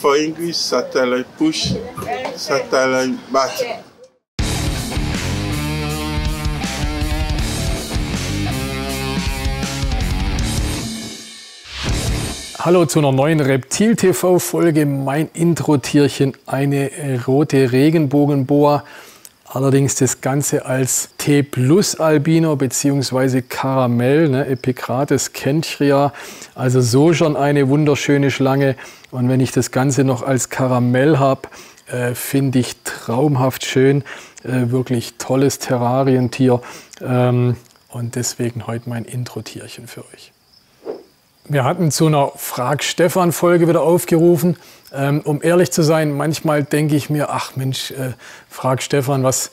For English, satellite push, satellite bat. Hallo zu einer neuen Reptil-TV-Folge. Mein Intro-Tierchen, eine rote Regenbogenboa. Allerdings das Ganze als T+-Albino bzw. Karamell, ne, Epicrates kenchria. Also so schon eine wunderschöne Schlange. Und wenn ich das Ganze noch als Karamell habe, finde ich traumhaft schön. Wirklich tolles Terrarientier. Und deswegen heute mein Intro-Tierchen für euch. Wir hatten zu einer Frag-Stefan-Folge wieder aufgerufen. Um ehrlich zu sein, manchmal denke ich mir, ach Mensch, Frag Stefan, was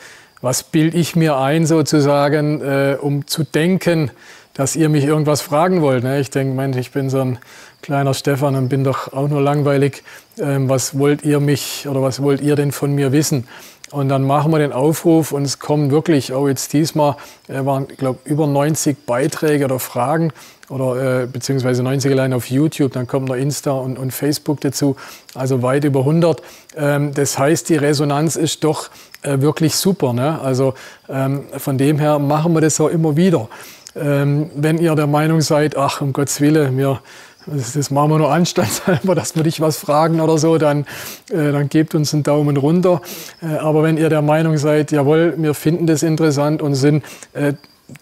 bilde ich mir ein sozusagen, um zu denken, dass ihr mich irgendwas fragen wollt. Ne? Ich denke, Mensch, ich bin so ein kleiner Stefan und bin doch auch nur langweilig. Was wollt ihr mich oder was wollt ihr denn von mir wissen? Und dann machen wir den Aufruf und es kommen wirklich, auch jetzt diesmal, waren, ich glaube, über 90 Beiträge oder Fragen oder beziehungsweise 90 allein auf YouTube, dann kommt noch Insta und Facebook dazu, also weit über 100. Das heißt, die Resonanz ist doch wirklich super. Ne? Also von dem her machen wir das auch immer wieder. Wenn ihr der Meinung seid, ach, um Gottes Willen, das machen wir nur anstandshalber, dass wir dich was fragen oder so, dann gebt uns einen Daumen runter. Aber wenn ihr der Meinung seid, jawohl, wir finden das interessant und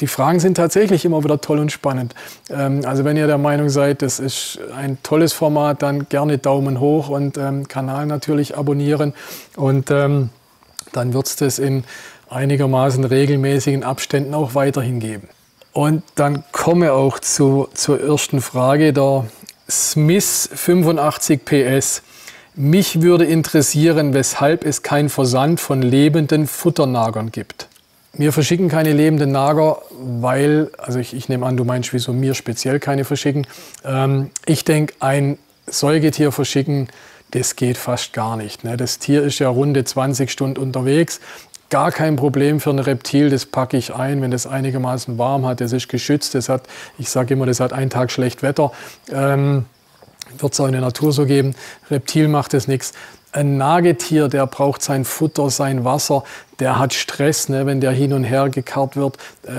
die Fragen sind tatsächlich immer wieder toll und spannend. Also wenn ihr der Meinung seid, das ist ein tolles Format, dann gerne Daumen hoch und Kanal natürlich abonnieren. Und dann wird es das in einigermaßen regelmäßigen Abständen auch weiterhin geben. Und dann komme auch zur ersten Frage, der Smith 85 PS. Mich würde interessieren, weshalb es keinen Versand von lebenden Futternagern gibt. Wir verschicken keine lebenden Nager, weil, also ich nehme an, du meinst, wieso mir speziell keine verschicken. Ich denke, ein Säugetier verschicken, das geht fast gar nicht. Ne? Das Tier ist ja runde 20 Stunden unterwegs. Gar kein Problem für ein Reptil, das packe ich ein, wenn das einigermaßen warm hat, das ist geschützt, ich sage immer, das hat einen Tag schlecht Wetter, wird es auch in der Natur so geben, Reptil macht das nichts. Ein Nagetier, der braucht sein Futter, sein Wasser, der hat Stress, ne? Wenn der hin und her gekarrt wird,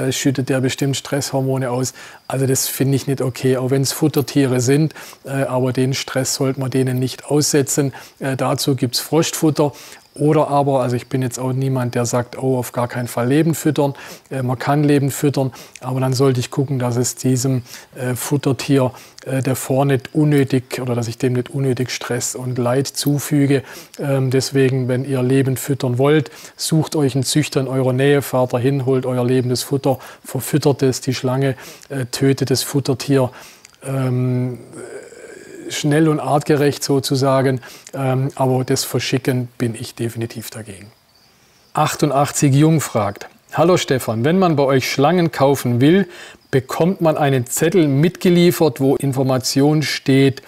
schüttet der bestimmt Stresshormone aus. Also das finde ich nicht okay, auch wenn es Futtertiere sind, aber den Stress sollte man denen nicht aussetzen. Dazu gibt es Frostfutter. Oder aber, also ich bin jetzt auch niemand, der sagt, oh, auf gar keinen Fall lebend füttern. Man kann lebend füttern, aber dann sollte ich gucken, dass es diesem Futtertier davor nicht unnötig oder dass ich dem nicht unnötig Stress und Leid zufüge. Deswegen, wenn ihr lebend füttern wollt, sucht euch einen Züchter in eurer Nähe, fahrt dahin, holt euer lebendes Futter, verfüttert es, die Schlange, tötet das Futtertier. Schnell und artgerecht sozusagen, aber das Verschicken bin ich definitiv dagegen. 88 Jung fragt: Hallo Stefan, wenn man bei euch Schlangen kaufen will, bekommt man einen Zettel mitgeliefert, wo Information steht,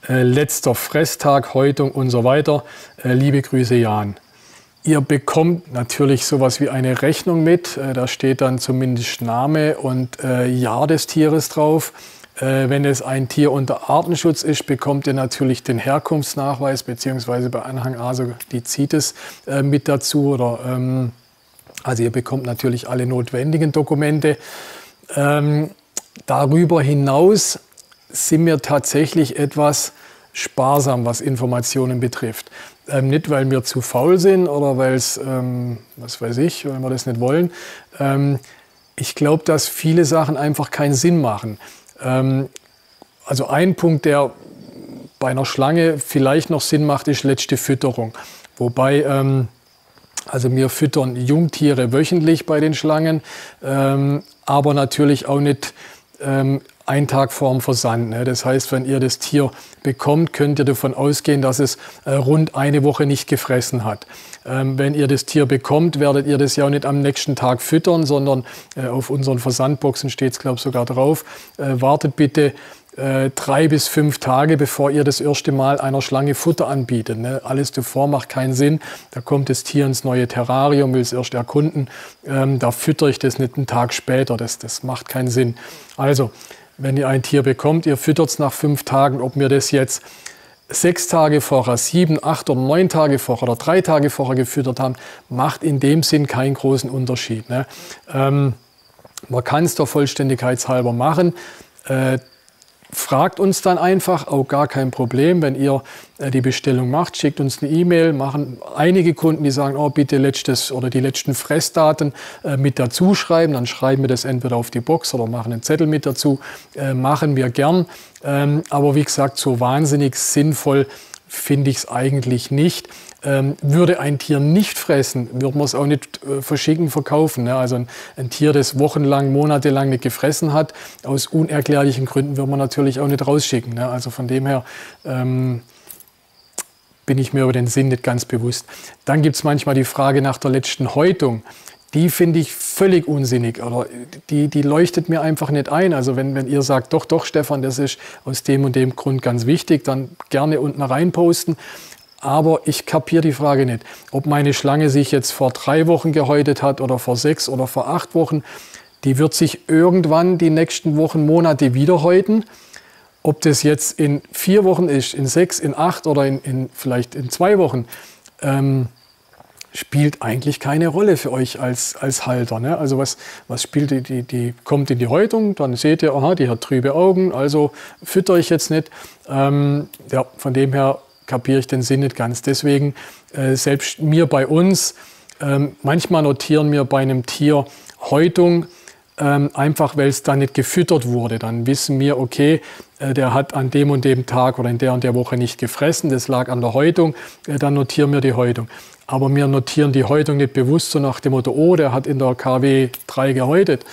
letzter Fresstag, Häutung und so weiter. Liebe Grüße, Jan. Ihr bekommt natürlich sowas wie eine Rechnung mit, da steht dann zumindest Name und Jahr des Tieres drauf. Wenn es ein Tier unter Artenschutz ist, bekommt ihr natürlich den Herkunftsnachweis, beziehungsweise bei Anhang A, die zieht es mit dazu. Oder, also ihr bekommt natürlich alle notwendigen Dokumente. Darüber hinaus sind wir tatsächlich etwas sparsam, was Informationen betrifft. Nicht, weil wir zu faul sind oder weil es, was weiß ich, weil wir das nicht wollen. Ich glaube, dass viele Sachen einfach keinen Sinn machen. Also ein Punkt, der bei einer Schlange vielleicht noch Sinn macht, ist letzte Fütterung. Wobei, also wir füttern Jungtiere wöchentlich bei den Schlangen, aber natürlich auch nicht einen Tag vorm Versand. Ne? Das heißt, wenn ihr das Tier bekommt, könnt ihr davon ausgehen, dass es rund eine Woche nicht gefressen hat. Wenn ihr das Tier bekommt, werdet ihr das ja auch nicht am nächsten Tag füttern, sondern auf unseren Versandboxen steht es, glaube ich, sogar drauf. Wartet bitte 3 bis 5 Tage, bevor ihr das erste Mal einer Schlange Futter anbietet. Ne? Alles davor macht keinen Sinn. Da kommt das Tier ins neue Terrarium, will es erst erkunden. Da füttere ich das nicht einen Tag später. Das macht keinen Sinn. Also, wenn ihr ein Tier bekommt, ihr füttert es nach 5 Tagen, ob wir das jetzt 6 Tage vorher, 7, 8 oder 9 Tage vorher oder 3 Tage vorher gefüttert haben, macht in dem Sinn keinen großen Unterschied. Ne? Man kann es der Vollständigkeit halber machen. Fragt uns dann einfach, auch gar kein Problem, wenn ihr die Bestellung macht, schickt uns eine E-Mail, machen einige Kunden, die sagen, oh bitte die letzten Fressdaten mit dazu schreiben, dann schreiben wir das entweder auf die Box oder machen einen Zettel mit dazu, machen wir gern, aber wie gesagt, so wahnsinnig sinnvoll finde ich es eigentlich nicht. Würde ein Tier nicht fressen, würde man es auch nicht verschicken, verkaufen. Ne? Also ein Tier, das wochenlang, monatelang nicht gefressen hat, aus unerklärlichen Gründen würde man natürlich auch nicht rausschicken. Ne? Also von dem her bin ich mir über den Sinn nicht ganz bewusst. Dann gibt es manchmal die Frage nach der letzten Häutung. Die finde ich völlig unsinnig oder die leuchtet mir einfach nicht ein. Also wenn ihr sagt, doch Stefan, das ist aus dem und dem Grund ganz wichtig, dann gerne unten rein posten. Aber ich kapiere die Frage nicht, ob meine Schlange sich jetzt vor 3 Wochen gehäutet hat oder vor 6 oder vor 8 Wochen. Die wird sich irgendwann die nächsten Wochen, Monate wieder häuten. Ob das jetzt in 4 Wochen ist, in 6, in 8 oder vielleicht in 2 Wochen, spielt eigentlich keine Rolle für euch als Halter. Ne? Also was spielt die kommt in die Häutung, dann seht ihr, aha, die hat trübe Augen, also fütter ich jetzt nicht. Ja, von dem her kapiere ich den Sinn nicht ganz. Deswegen, selbst mir bei uns, manchmal notieren wir bei einem Tier Häutung, einfach weil es dann nicht gefüttert wurde. Dann wissen wir, okay, der hat an dem und dem Tag oder in der und der Woche nicht gefressen, das lag an der Häutung, dann notieren wir die Häutung. Aber wir notieren die Häutung nicht bewusst so nach dem Motto, oh, der hat in der KW 3 gehäutet.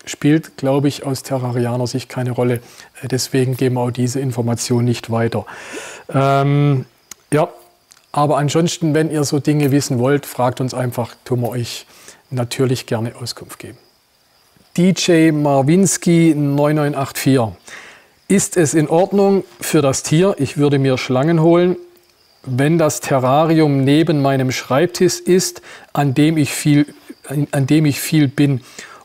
Spielt, glaube ich, aus Terrarianer Sicht keine Rolle. Deswegen geben wir auch diese Information nicht weiter. Ja, aber ansonsten, wenn ihr so Dinge wissen wollt, fragt uns einfach, tun wir euch natürlich gerne Auskunft geben. DJ Marwinski 9984. Ist es in Ordnung für das Tier, ich würde mir Schlangen holen, wenn das Terrarium neben meinem Schreibtisch ist, an dem ich viel bin?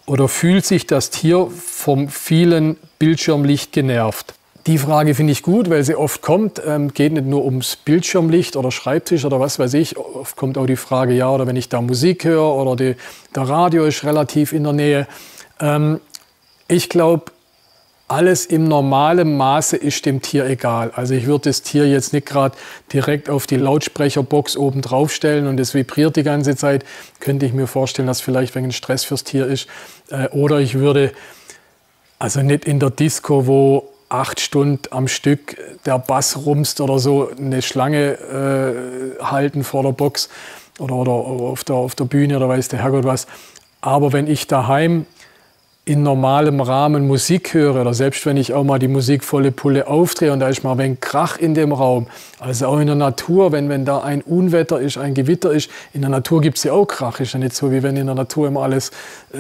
Oder fühlt sich das Tier vom vielen Bildschirmlicht genervt? Die Frage finde ich gut, weil sie oft kommt. Geht nicht nur ums Bildschirmlicht oder Schreibtisch oder was weiß ich. Oft kommt auch die Frage, ja, oder wenn ich da Musik höre oder der Radio ist relativ in der Nähe. Ich glaube, alles im normalen Maße ist dem Tier egal. Also ich würde das Tier jetzt nicht gerade direkt auf die Lautsprecherbox oben drauf stellen und es vibriert die ganze Zeit. Könnte ich mir vorstellen, dass vielleicht wegen Stress fürs Tier ist. Oder ich würde, also nicht in der Disco, wo 8 Stunden am Stück der Bass rumst oder so, eine Schlange halten vor der Box oder auf der Bühne oder weiß der Herrgott was. Aber wenn ich daheim in normalem Rahmen Musik höre oder selbst wenn ich auch mal die Musik volle Pulle aufdrehe und da ist mal ein wenig Krach in dem Raum, also auch in der Natur, wenn da ein Unwetter ist, ein Gewitter ist, in der Natur gibt es ja auch Krach, ist ja nicht so, wie wenn in der Natur immer alles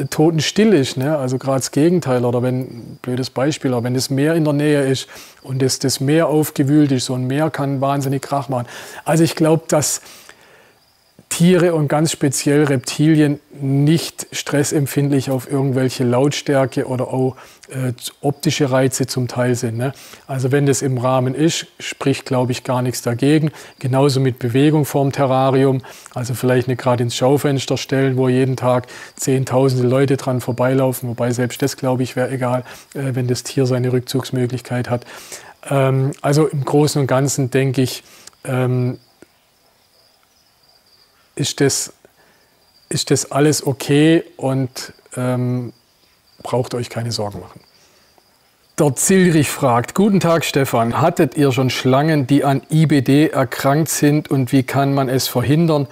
totenstill ist, ne? Also gerade das Gegenteil oder wenn, blödes Beispiel, aber wenn das Meer in der Nähe ist und das Meer aufgewühlt ist, so ein Meer kann wahnsinnig Krach machen. Also ich glaube, dass Tiere und ganz speziell Reptilien nicht stressempfindlich auf irgendwelche Lautstärke oder auch optische Reize zum Teil sind. Ne? Also wenn das im Rahmen ist, spricht, glaube ich, gar nichts dagegen. Genauso mit Bewegung vorm Terrarium. Also vielleicht nicht gerade ins Schaufenster stellen, wo jeden Tag Zehntausende Leute dran vorbeilaufen. Wobei selbst das, glaube ich, wäre egal, wenn das Tier seine Rückzugsmöglichkeit hat. Also im Großen und Ganzen denke ich, ist das alles okay und braucht euch keine Sorgen machen. Der Zilrich fragt, guten Tag Stefan, hattet ihr schon Schlangen, die an IBD erkrankt sind und wie kann man es verhindern?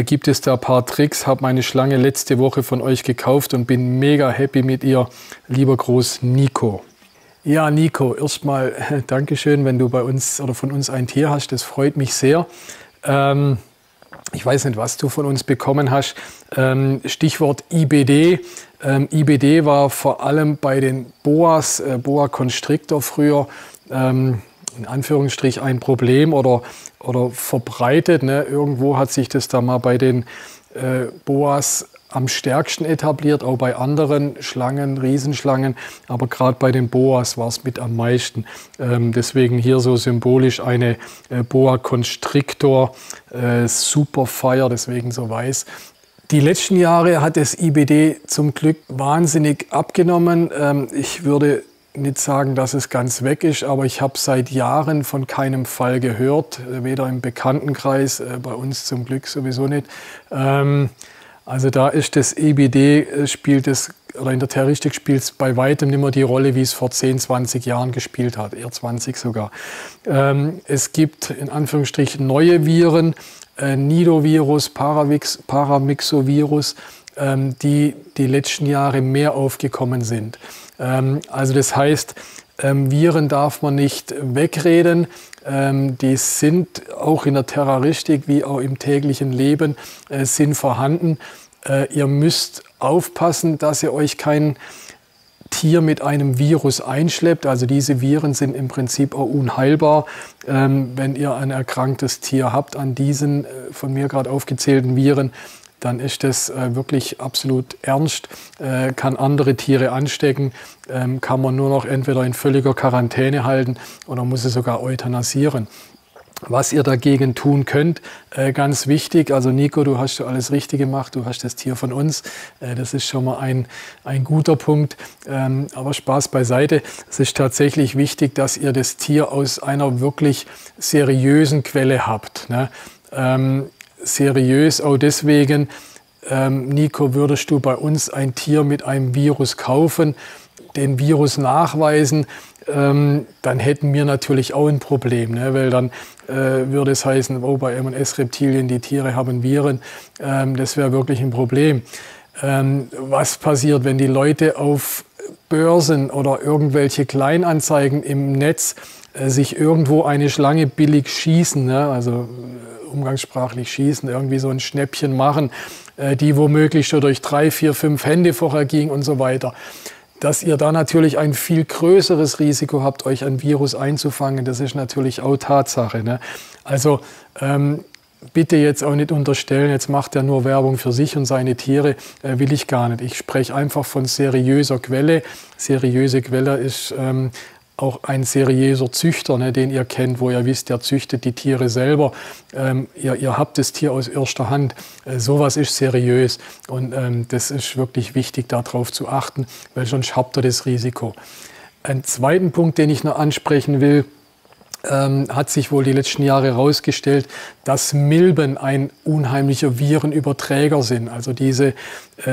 Gibt es da ein paar Tricks? Habe meine Schlange letzte Woche von euch gekauft und bin mega happy mit ihr. Lieber Gruß, Nico. Ja, Nico, erstmal Dankeschön, wenn du bei uns oder von uns ein Tier hast. Das freut mich sehr. Ich weiß nicht, was du von uns bekommen hast. Stichwort IBD. IBD war vor allem bei den Boas, Boa Constrictor früher, in Anführungsstrich ein Problem oder verbreitet. Ne? Irgendwo hat sich das da mal bei den Boas am stärksten etabliert, auch bei anderen Schlangen, Riesenschlangen, aber gerade bei den Boas war es mit am meisten. Deswegen hier so symbolisch eine Boa Constrictor, super Fire, deswegen so weiß. Die letzten Jahre hat das IBD zum Glück wahnsinnig abgenommen. Ich würde nicht sagen, dass es ganz weg ist, aber ich habe seit Jahren von keinem Fall gehört, weder im Bekanntenkreis, bei uns zum Glück sowieso nicht. Also da ist das IBD, oder in der Terroristik spielt es bei weitem nicht mehr die Rolle, wie es vor 10, 20 Jahren gespielt hat, eher 20 sogar. Es gibt in Anführungsstrichen neue Viren, Nidovirus, Paramyxovirus, die letzten Jahre mehr aufgekommen sind. Also das heißt, Viren darf man nicht wegreden. Die sind auch in der Terroristik wie auch im täglichen Leben sind vorhanden. Ihr müsst aufpassen, dass ihr euch kein Tier mit einem Virus einschleppt. Also diese Viren sind im Prinzip auch unheilbar. Wenn ihr ein erkranktes Tier habt an diesen von mir gerade aufgezählten Viren, dann ist das wirklich absolut ernst, kann andere Tiere anstecken, kann man nur noch entweder in völliger Quarantäne halten oder muss es sogar euthanasieren. Was ihr dagegen tun könnt, ganz wichtig, also Nico, du hast alles richtig gemacht, du hast das Tier von uns, das ist schon mal ein guter Punkt, aber Spaß beiseite. Es ist tatsächlich wichtig, dass ihr das Tier aus einer wirklich seriösen Quelle habt, ne? Seriös auch deswegen, Nico, würdest du bei uns ein Tier mit einem Virus kaufen, den Virus nachweisen, dann hätten wir natürlich auch ein Problem, ne? Weil dann würde es heißen, oh, bei M&S Reptilien, die Tiere haben Viren, das wäre wirklich ein Problem. Was passiert, wenn die Leute auf Börsen oder irgendwelche Kleinanzeigen im Netz sich irgendwo eine Schlange billig schießen, ne? Also umgangssprachlich schießen, irgendwie so ein Schnäppchen machen, die womöglich schon durch 3, 4, 5 Hände vorher ging und so weiter. Dass ihr da natürlich ein viel größeres Risiko habt, euch ein Virus einzufangen, das ist natürlich auch Tatsache, ne? Also bitte jetzt auch nicht unterstellen, jetzt macht er nur Werbung für sich und seine Tiere, will ich gar nicht. Ich spreche einfach von seriöser Quelle. Seriöse Quelle ist auch ein seriöser Züchter, ne, den ihr kennt, wo ihr wisst, der züchtet die Tiere selber. Ihr habt das Tier aus erster Hand. Sowas ist seriös und das ist wirklich wichtig, darauf zu achten, weil sonst habt ihr das Risiko. Einen zweiten Punkt, den ich noch ansprechen will, hat sich wohl die letzten Jahre herausgestellt, dass Milben ein unheimlicher Virenüberträger sind. Also diese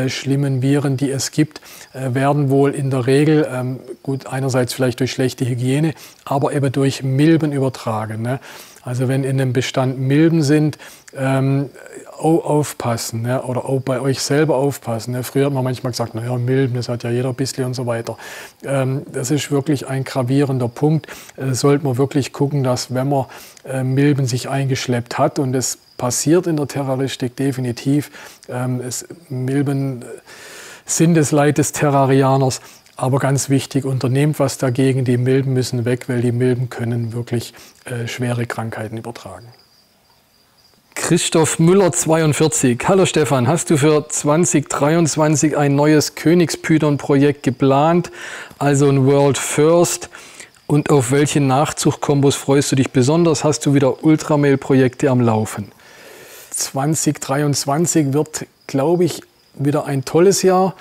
schlimmen Viren, die es gibt, werden wohl in der Regel, gut, einerseits vielleicht durch schlechte Hygiene, aber eben durch Milben übertragen, ne? Also wenn in einem Bestand Milben sind, auch aufpassen, ne? Oder auch bei euch selber aufpassen, ne? Früher hat man manchmal gesagt, naja, Milben, das hat ja jeder ein bisschen und so weiter. Das ist wirklich ein gravierender Punkt. Sollte man wirklich gucken, dass wenn man Milben sich eingeschleppt hat, und das passiert in der Terroristik definitiv, Milben sind das Leid des Terrarianers. Aber ganz wichtig, unternehmt was dagegen. Die Milben müssen weg, weil die Milben können wirklich schwere Krankheiten übertragen. Christoph Müller 42. Hallo Stefan, hast du für 2023 ein neues Königspython-Projekt geplant, also ein World First? Und auf welche Nachzuchtkombos freust du dich besonders? Hast du wieder Ultramail-Projekte am Laufen? 2023 wird, glaube ich, wieder ein tolles Jahr.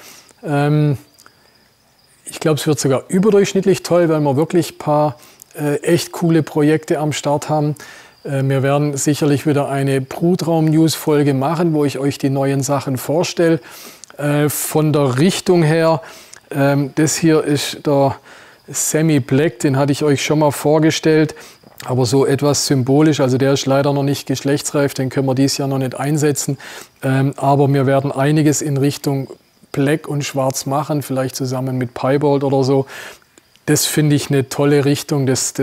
Ich glaube, es wird sogar überdurchschnittlich toll, weil wir wirklich ein paar echt coole Projekte am Start haben. Wir werden sicherlich wieder eine Brutraum-News-Folge machen, wo ich euch die neuen Sachen vorstelle. Von der Richtung her, das hier ist der Semi-Black, den hatte ich euch schon mal vorgestellt, aber so etwas symbolisch, also der ist leider noch nicht geschlechtsreif, den können wir dieses Jahr noch nicht einsetzen. Aber wir werden einiges in Richtung Black und Schwarz machen, vielleicht zusammen mit Piebald oder so. Das finde ich eine tolle Richtung. Das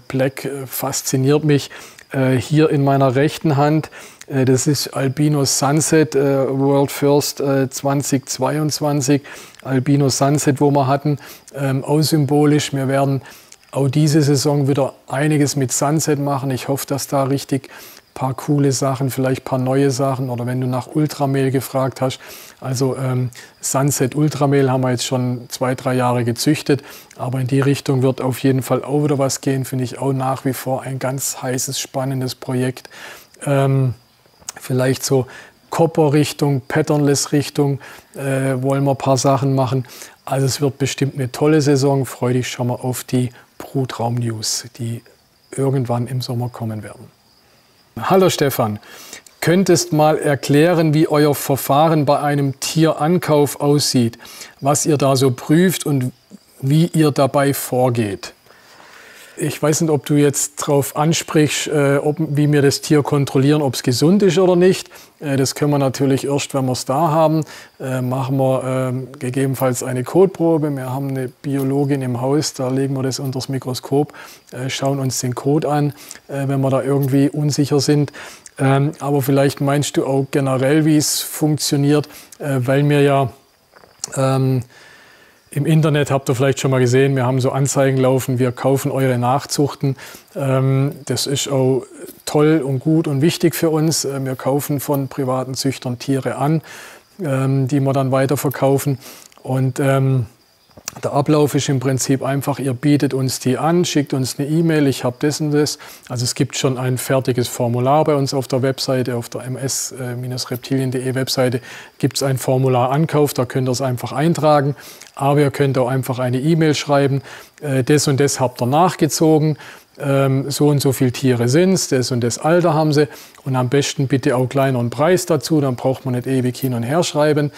Black fasziniert mich. Hier in meiner rechten Hand, das ist Albino Sunset World First 2022. Albino Sunset, wo wir hatten, auch symbolisch. Wir werden auch diese Saison wieder einiges mit Sunset machen. Ich hoffe, dass da richtig ein paar coole Sachen, vielleicht ein paar neue Sachen, oder wenn du nach Ultramehl gefragt hast. Also Sunset Ultramehl haben wir jetzt schon 2, 3 Jahre gezüchtet, aber in die Richtung wird auf jeden Fall auch wieder was gehen, finde ich auch nach wie vor ein ganz heißes, spannendes Projekt. Vielleicht so Copper-Richtung, Patternless-Richtung wollen wir ein paar Sachen machen. Also es wird bestimmt eine tolle Saison. Freu dich schon mal auf die Brutraum-News, die irgendwann im Sommer kommen werden. Hallo Stefan, könntest mal erklären, wie euer Verfahren bei einem Tierankauf aussieht, was ihr da so prüft und wie ihr dabei vorgeht? Ich weiß nicht, ob du jetzt darauf ansprichst, wie wir das Tier kontrollieren, ob es gesund ist oder nicht. Das können wir natürlich erst, wenn wir es da haben. Machen wir gegebenenfalls eine Kotprobe. Wir haben eine Biologin im Haus, da legen wir das unter das Mikroskop, schauen uns den Kot an, wenn wir da irgendwie unsicher sind. Aber vielleicht meinst du auch generell, wie es funktioniert, weil wir ja im Internet, habt ihr vielleicht schon mal gesehen, wir haben so Anzeigen laufen, wir kaufen eure Nachzuchten. Das ist auch toll und gut und wichtig für uns. Wir kaufen von privaten Züchtern Tiere an, die wir dann weiterverkaufen. Und der Ablauf ist im Prinzip einfach, ihr bietet uns die an, schickt uns eine E-Mail, ich habe das und das. Also es gibt schon ein fertiges Formular bei uns auf der Webseite, auf der ms-reptilien.de Webseite gibt es ein Formular Ankauf, da könnt ihr es einfach eintragen. Aber ihr könnt auch einfach eine E-Mail schreiben, das und das habt ihr nachgezogen, so und so viele Tiere sind es, das und das Alter haben sie und am besten bitte auch kleineren Preis dazu, dann braucht man nicht ewig hin und her schreiben.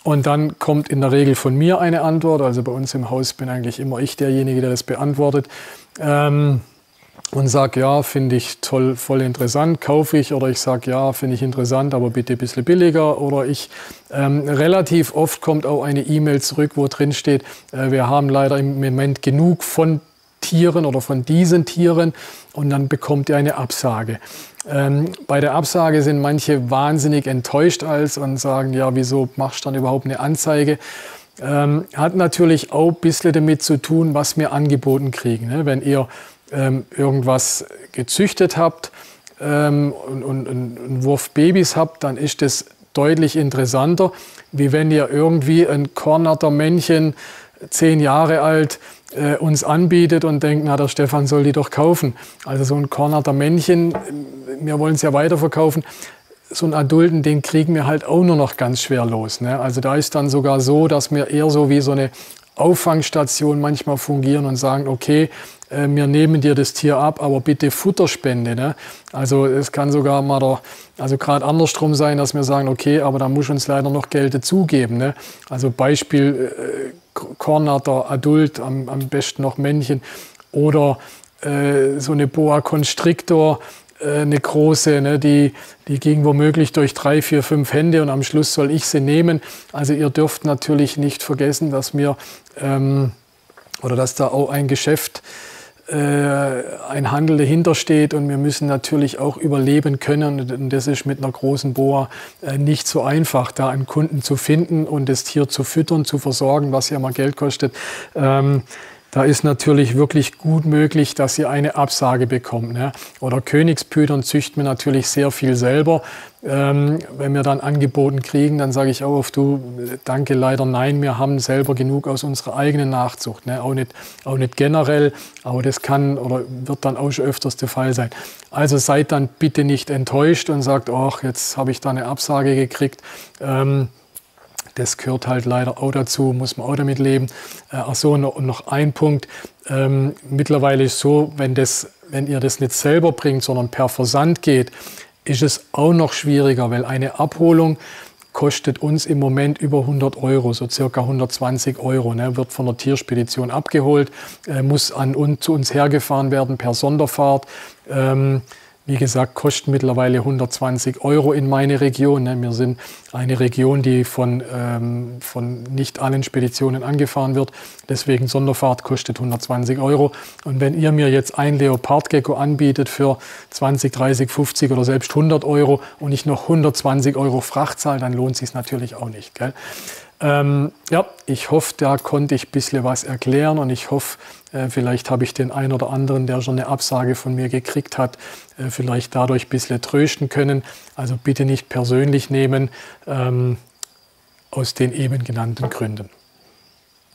Und dann kommt in der Regel von mir eine Antwort, also bei uns im Haus bin eigentlich immer ich derjenige, der das beantwortet. Und sage, ja, finde ich toll, voll interessant, kaufe ich, oder ich sage, ja, finde ich interessant, aber bitte ein bisschen billiger, oder ich, relativ oft kommt auch eine E-Mail zurück, wo drin steht, wir haben leider im Moment genug von Tieren oder von diesen Tieren, und dann bekommt ihr eine Absage. Bei der Absage sind manche wahnsinnig enttäuscht und sagen, ja, wieso machst du dann überhaupt eine Anzeige? Hat natürlich auch ein bisschen damit zu tun, was wir angeboten kriegen. Ne? Wenn ihr irgendwas gezüchtet habt und einen Wurf Babys habt, dann ist das deutlich interessanter, wie wenn ihr irgendwie ein Kornatter Männchen, 10 Jahre alt, uns anbietet und denkt, na, der Stefan soll die doch kaufen. Also so ein Kornatter Männchen, wir wollen es ja weiterverkaufen, so einen Adulten, den kriegen wir halt auch nur noch ganz schwer los. Ne? Also da ist dann sogar so, dass wir eher so wie so eine Auffangstation manchmal fungieren und sagen, okay, wir nehmen dir das Tier ab, aber bitte Futterspende. Ne? Also es kann sogar mal gerade andersrum sein, dass wir sagen, okay, aber da muss uns leider noch Geld dazugeben. Ne? Also Beispiel Kornatter, Adult, am besten noch Männchen, oder so eine Boa Constrictor, eine große, ne, die ging womöglich durch 3, 4, 5 Hände und am Schluss soll ich sie nehmen. Also ihr dürft natürlich nicht vergessen, dass wir oder dass da auch ein Geschäft, ein Handel dahinter steht, und wir müssen natürlich auch überleben können, und das ist mit einer großen Boa nicht so einfach, da einen Kunden zu finden und das Tier zu füttern, zu versorgen, was ja mal Geld kostet. Da ist natürlich wirklich gut möglich, dass ihr eine Absage bekommt. Ne? Oder Königspütern züchten wir natürlich sehr viel selber. Wenn wir dann angeboten kriegen, dann sage ich auch oft, du, danke, leider nein, wir haben selber genug aus unserer eigenen Nachzucht. Ne? Auch nicht generell, aber das kann oder wird dann auch schon öfters der Fall sein. Also seid dann bitte nicht enttäuscht und sagt, ach, jetzt habe ich da eine Absage gekriegt. Das gehört halt leider auch dazu, muss man auch damit leben. Ach so, und noch ein Punkt. Mittlerweile ist es so, wenn ihr das nicht selber bringt, sondern per Versand geht, ist es auch noch schwieriger, weil eine Abholung kostet uns im Moment über 100 Euro, so circa 120 Euro. Ne? Wird von der Tierspedition abgeholt, muss zu uns hergefahren werden per Sonderfahrt. Wie gesagt, kostet mittlerweile 120 Euro in meine Region. Wir sind eine Region, die von nicht allen Speditionen angefahren wird. Deswegen Sonderfahrt kostet 120 Euro. Und wenn ihr mir jetzt ein Leopardgecko anbietet für 20, 30, 50 oder selbst 100 Euro und ich noch 120 Euro Fracht zahle, dann lohnt es sich natürlich auch nicht. Gell? Ja, ich hoffe, da konnte ich ein bisschen was erklären und ich hoffe, vielleicht habe ich den einen oder anderen, der schon eine Absage von mir gekriegt hat, vielleicht dadurch ein bisschen trösten können. Also bitte nicht persönlich nehmen, aus den eben genannten Gründen.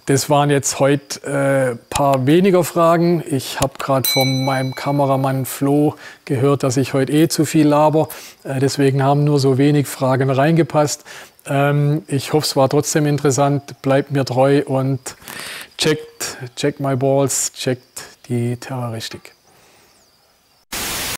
Das waren jetzt heute ein paar weniger Fragen. Ich habe gerade von meinem Kameramann Flo gehört, dass ich heute zu viel laber. Deswegen haben nur so wenig Fragen reingepasst. Ich hoffe, es war trotzdem interessant. Bleibt mir treu und checkt my balls, checkt die Terroristik.